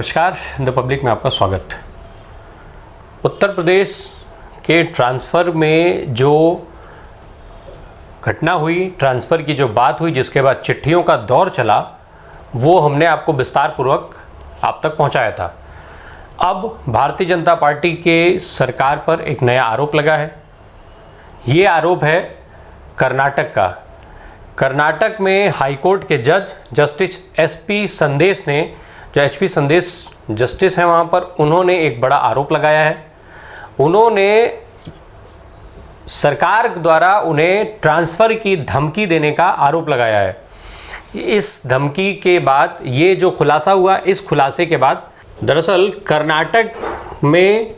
नमस्कार, the public में आपका स्वागत। उत्तर प्रदेश के ट्रांसफ़र में जो घटना हुई, ट्रांसफ़र की जो बात हुई, जिसके बाद चिट्ठियों का दौर चला, वो हमने आपको विस्तार पूर्वक आप तक पहुंचाया था। अब भारतीय जनता पार्टी के सरकार पर एक नया आरोप लगा है। ये आरोप है कर्नाटक का। कर्नाटक में हाईकोर्ट के जज जस्टिस एसपी संदेश ने, जो एचपी संदेश जस्टिस हैं वहाँ पर, उन्होंने एक बड़ा आरोप लगाया है। उन्होंने सरकार द्वारा उन्हें ट्रांसफ़र की धमकी देने का आरोप लगाया है। इस धमकी के बाद ये जो खुलासा हुआ, इस खुलासे के बाद दरअसल कर्नाटक में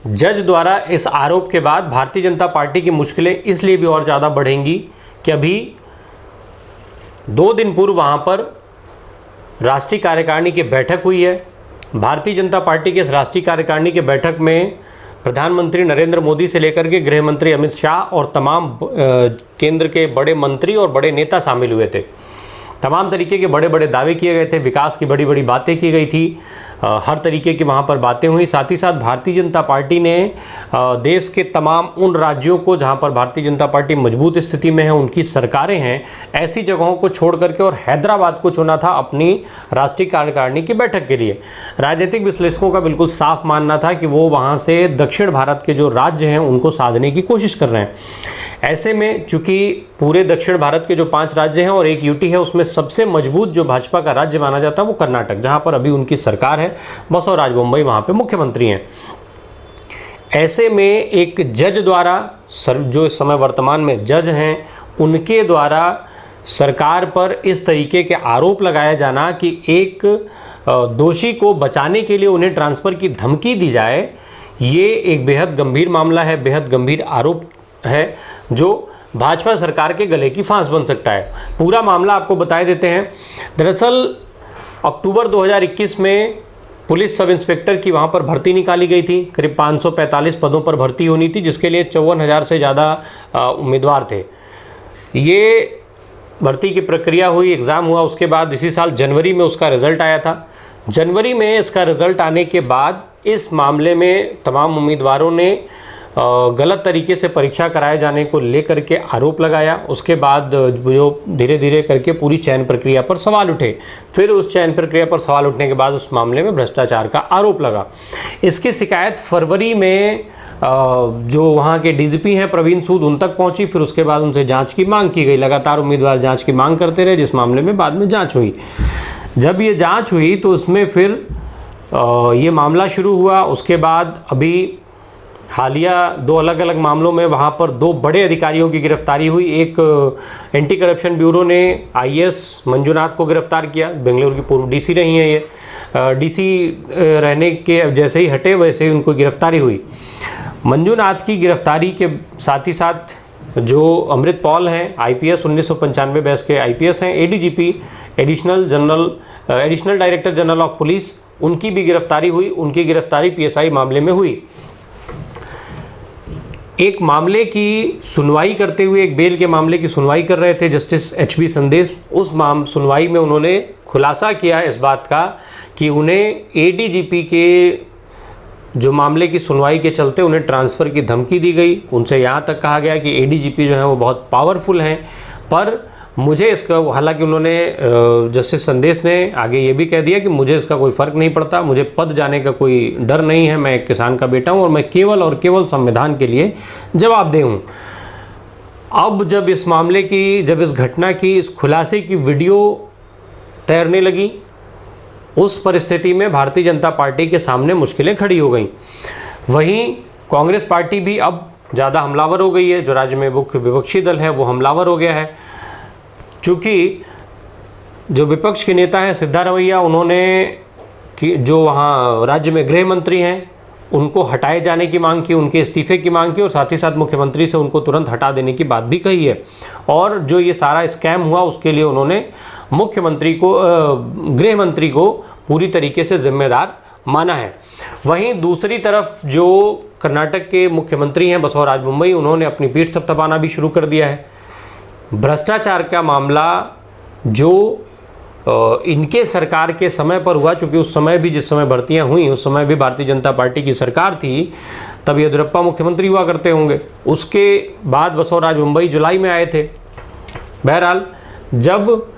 जज द्वारा इस आरोप के बाद भारतीय जनता पार्टी की मुश्किलें इसलिए भी और ज़्यादा बढ़ेंगी कि अभी 2 दिन पूर्व वहाँ पर राष्ट्रीय कार्यकारिणी की बैठक हुई है। भारतीय जनता पार्टी के इस राष्ट्रीय कार्यकारिणी की बैठक में प्रधानमंत्री नरेंद्र मोदी से लेकर के गृह मंत्री अमित शाह और तमाम केंद्र के बड़े मंत्री और बड़े नेता शामिल हुए थे। तमाम तरीके के बड़े बड़े दावे किए गए थे, विकास की बड़ी बड़ी बातें की गई थी, हर तरीके की वहाँ पर बातें हुई। साथ ही साथ भारतीय जनता पार्टी ने देश के तमाम उन राज्यों को जहाँ पर भारतीय जनता पार्टी मजबूत स्थिति में है, उनकी सरकारें हैं, ऐसी जगहों को छोड़ करके और हैदराबाद को चुना था अपनी राष्ट्रीय कार्यकारिणी की बैठक के लिए। राजनीतिक विश्लेषकों का बिल्कुल साफ मानना था कि वो वहाँ से दक्षिण भारत के जो राज्य हैं उनको साधने की कोशिश कर रहे हैं। ऐसे में चूँकि पूरे दक्षिण भारत के जो 5 राज्य हैं और एक यूटी है, उसमें सबसे मजबूत जो भाजपा का राज्य माना जाता है वो कर्नाटक, जहाँ पर अभी उनकी सरकार है, बसवराज बोम्मई वहाँ पे मुख्यमंत्री हैं। ऐसे में एक जज द्वारा, जो इस समय वर्तमान में जज हैं, उनके द्वारा सरकार पर इस तरीके के आरोप लगाया जाना कि एक दोषी को बचाने के लिए उन्हें ट्रांसफ़र की धमकी दी जाए, ये एक बेहद गंभीर मामला है, बेहद गंभीर आरोप है जो भाजपा सरकार के गले की फांस बन सकता है। पूरा मामला आपको बता देते हैं। दरअसल अक्टूबर 2021 में पुलिस सब इंस्पेक्टर की वहाँ पर भर्ती निकाली गई थी। करीब 545 पदों पर भर्ती होनी थी, जिसके लिए 54,000 से ज़्यादा उम्मीदवार थे। ये भर्ती की प्रक्रिया हुई, एग्ज़ाम हुआ, उसके बाद इसी साल जनवरी में उसका रिज़ल्ट आया था। जनवरी में इसका रिज़ल्ट आने के बाद इस मामले में तमाम उम्मीदवारों ने गलत तरीके से परीक्षा कराए जाने को लेकर के आरोप लगाया। उसके बाद जो धीरे धीरे करके पूरी चयन प्रक्रिया पर सवाल उठे। फिर उस चयन प्रक्रिया पर सवाल उठने के बाद उस मामले में भ्रष्टाचार का आरोप लगा। इसकी शिकायत फरवरी में जो वहाँ के डीजीपी हैं प्रवीण सूद, उन तक पहुँची। फिर उसके बाद उनसे जाँच की मांग की गई। लगातार उम्मीदवार जाँच की मांग करते रहे, जिस मामले में बाद में जाँच हुई। जब ये जाँच हुई तो उसमें फिर ये मामला शुरू हुआ। उसके बाद अभी हालिया 2 अलग अलग मामलों में वहाँ पर 2 बड़े अधिकारियों की गिरफ्तारी हुई। एक एंटी करप्शन ब्यूरो ने आईएएस मंजुनाथ को गिरफ्तार किया। बेंगलुरु की पूर्व डीसी रही हैं ये। डीसी रहने के जैसे ही हटे वैसे ही उनको गिरफ्तारी हुई। मंजुनाथ की गिरफ्तारी के साथ ही साथ जो अमृत पॉल हैं, आईपीएस 1995 बैच के आईपीएस हैं, ADGP additional director general of police, उनकी भी गिरफ्तारी हुई। उनकी गिरफ्तारी पीएसआई मामले में हुई। एक मामले की सुनवाई करते हुए, एक बेल के मामले की सुनवाई कर रहे थे जस्टिस एचपी संदेश। उस सुनवाई में उन्होंने खुलासा किया इस बात का कि उन्हें एडीजीपी के जो मामले की सुनवाई के चलते उन्हें ट्रांसफ़र की धमकी दी गई। उनसे यहाँ तक कहा गया कि एडीजीपी जो है वो बहुत पावरफुल हैं, पर मुझे इसका, हालांकि उन्होंने जस्टिस संदेश ने आगे ये भी कह दिया कि मुझे इसका कोई फ़र्क नहीं पड़ता, मुझे पद जाने का कोई डर नहीं है, मैं एक किसान का बेटा हूँ और मैं केवल और केवल संविधान के लिए जवाबदेह हूँ। अब जब इस मामले की, जब इस घटना की, इस खुलासे की वीडियो तैरने लगी, उस परिस्थिति में भारतीय जनता पार्टी के सामने मुश्किलें खड़ी हो गई। वहीं कांग्रेस पार्टी भी अब ज़्यादा हमलावर हो गई है। जो राज्य में मुख्य विपक्षी दल है वो हमलावर हो गया है। चूँकि जो विपक्ष के नेता हैं सिद्धारमैया, उन्होंने जो वहाँ राज्य में गृह मंत्री हैं उनको हटाए जाने की मांग की, उनके इस्तीफे की मांग की और साथ ही साथ मुख्यमंत्री से उनको तुरंत हटा देने की बात भी कही है। और जो ये सारा स्कैम हुआ उसके लिए उन्होंने मुख्यमंत्री को, गृह मंत्री को पूरी तरीके से जिम्मेदार माना है। वहीं दूसरी तरफ जो कर्नाटक के मुख्यमंत्री हैं बसवराज बोम्मई, उन्होंने अपनी पीठ थपथपाना भी शुरू कर दिया है। भ्रष्टाचार का मामला जो इनके सरकार के समय पर हुआ, चूँकि उस समय भी जिस समय भर्तियां हुई उस समय भी भारतीय जनता पार्टी की सरकार थी, तब येदियुरप्पा मुख्यमंत्री हुआ करते होंगे। उसके बाद बसवराज मुंबई जुलाई में आए थे। बहरहाल, जब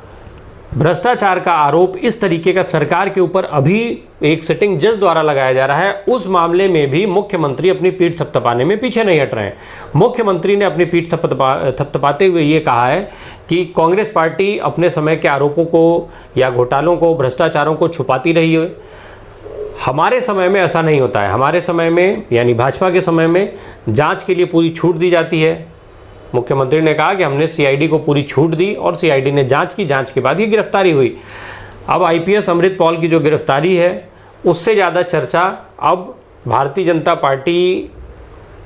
भ्रष्टाचार का आरोप इस तरीके का सरकार के ऊपर अभी एक सिटिंग जज द्वारा लगाया जा रहा है, उस मामले में भी मुख्यमंत्री अपनी पीठ थपथपाने में पीछे नहीं हट रहे हैं। मुख्यमंत्री ने अपनी पीठ थपथपाते हुए ये कहा है कि कांग्रेस पार्टी अपने समय के आरोपों को या घोटालों को, भ्रष्टाचारों को छुपाती रही है। हमारे समय में ऐसा नहीं होता है। हमारे समय में, यानी भाजपा के समय में, जांच के लिए पूरी छूट दी जाती है। मुख्यमंत्री ने कहा कि हमने सीआईडी को पूरी छूट दी और सीआईडी ने जांच की, जांच के बाद ये गिरफ्तारी हुई। अब आईपीएस अमृत पॉल की जो गिरफ्तारी है, उससे ज़्यादा चर्चा अब भारतीय जनता पार्टी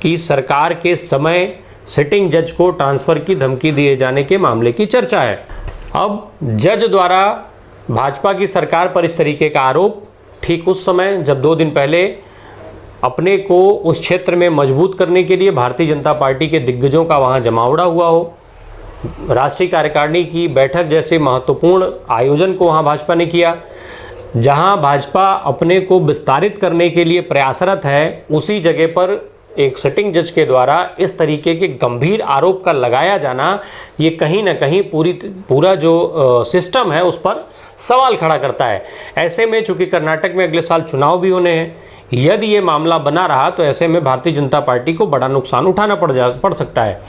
की सरकार के समय सिटिंग जज को ट्रांसफ़र की धमकी दिए जाने के मामले की चर्चा है। अब जज द्वारा भाजपा की सरकार पर इस तरीके का आरोप ठीक उस समय जब 2 दिन पहले अपने को उस क्षेत्र में मजबूत करने के लिए भारतीय जनता पार्टी के दिग्गजों का वहां जमावड़ा हुआ हो, राष्ट्रीय कार्यकारिणी की बैठक जैसे महत्वपूर्ण आयोजन को वहां भाजपा ने किया, जहां भाजपा अपने को विस्तारित करने के लिए प्रयासरत है, उसी जगह पर एक सिटिंग जज के द्वारा इस तरीके के गंभीर आरोप का लगाया जाना, ये कहीं ना कहीं पूरा जो सिस्टम है उस पर सवाल खड़ा करता है। ऐसे में चूंकि कर्नाटक में अगले साल चुनाव भी होने हैं, यदि ये मामला बना रहा तो ऐसे में भारतीय जनता पार्टी को बड़ा नुकसान उठाना पड़ सकता है।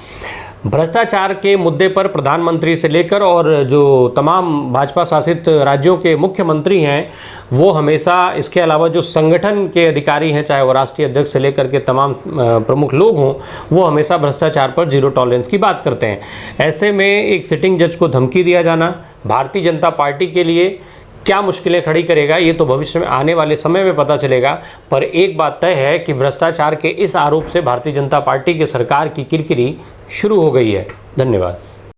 भ्रष्टाचार के मुद्दे पर प्रधानमंत्री से लेकर और जो तमाम भाजपा शासित राज्यों के मुख्यमंत्री हैं, वो हमेशा, इसके अलावा जो संगठन के अधिकारी हैं, चाहे वो राष्ट्रीय अध्यक्ष से लेकर के तमाम प्रमुख लोग हों, वो हमेशा भ्रष्टाचार पर जीरो टॉलरेंस की बात करते हैं। ऐसे में एक सिटिंग जज को धमकी दिया जाना भारतीय जनता पार्टी के लिए क्या मुश्किलें खड़ी करेगा, ये तो भविष्य में आने वाले समय में पता चलेगा। पर एक बात तय है कि भ्रष्टाचार के इस आरोप से भारतीय जनता पार्टी की सरकार की किरकिरी शुरू हो गई है। धन्यवाद।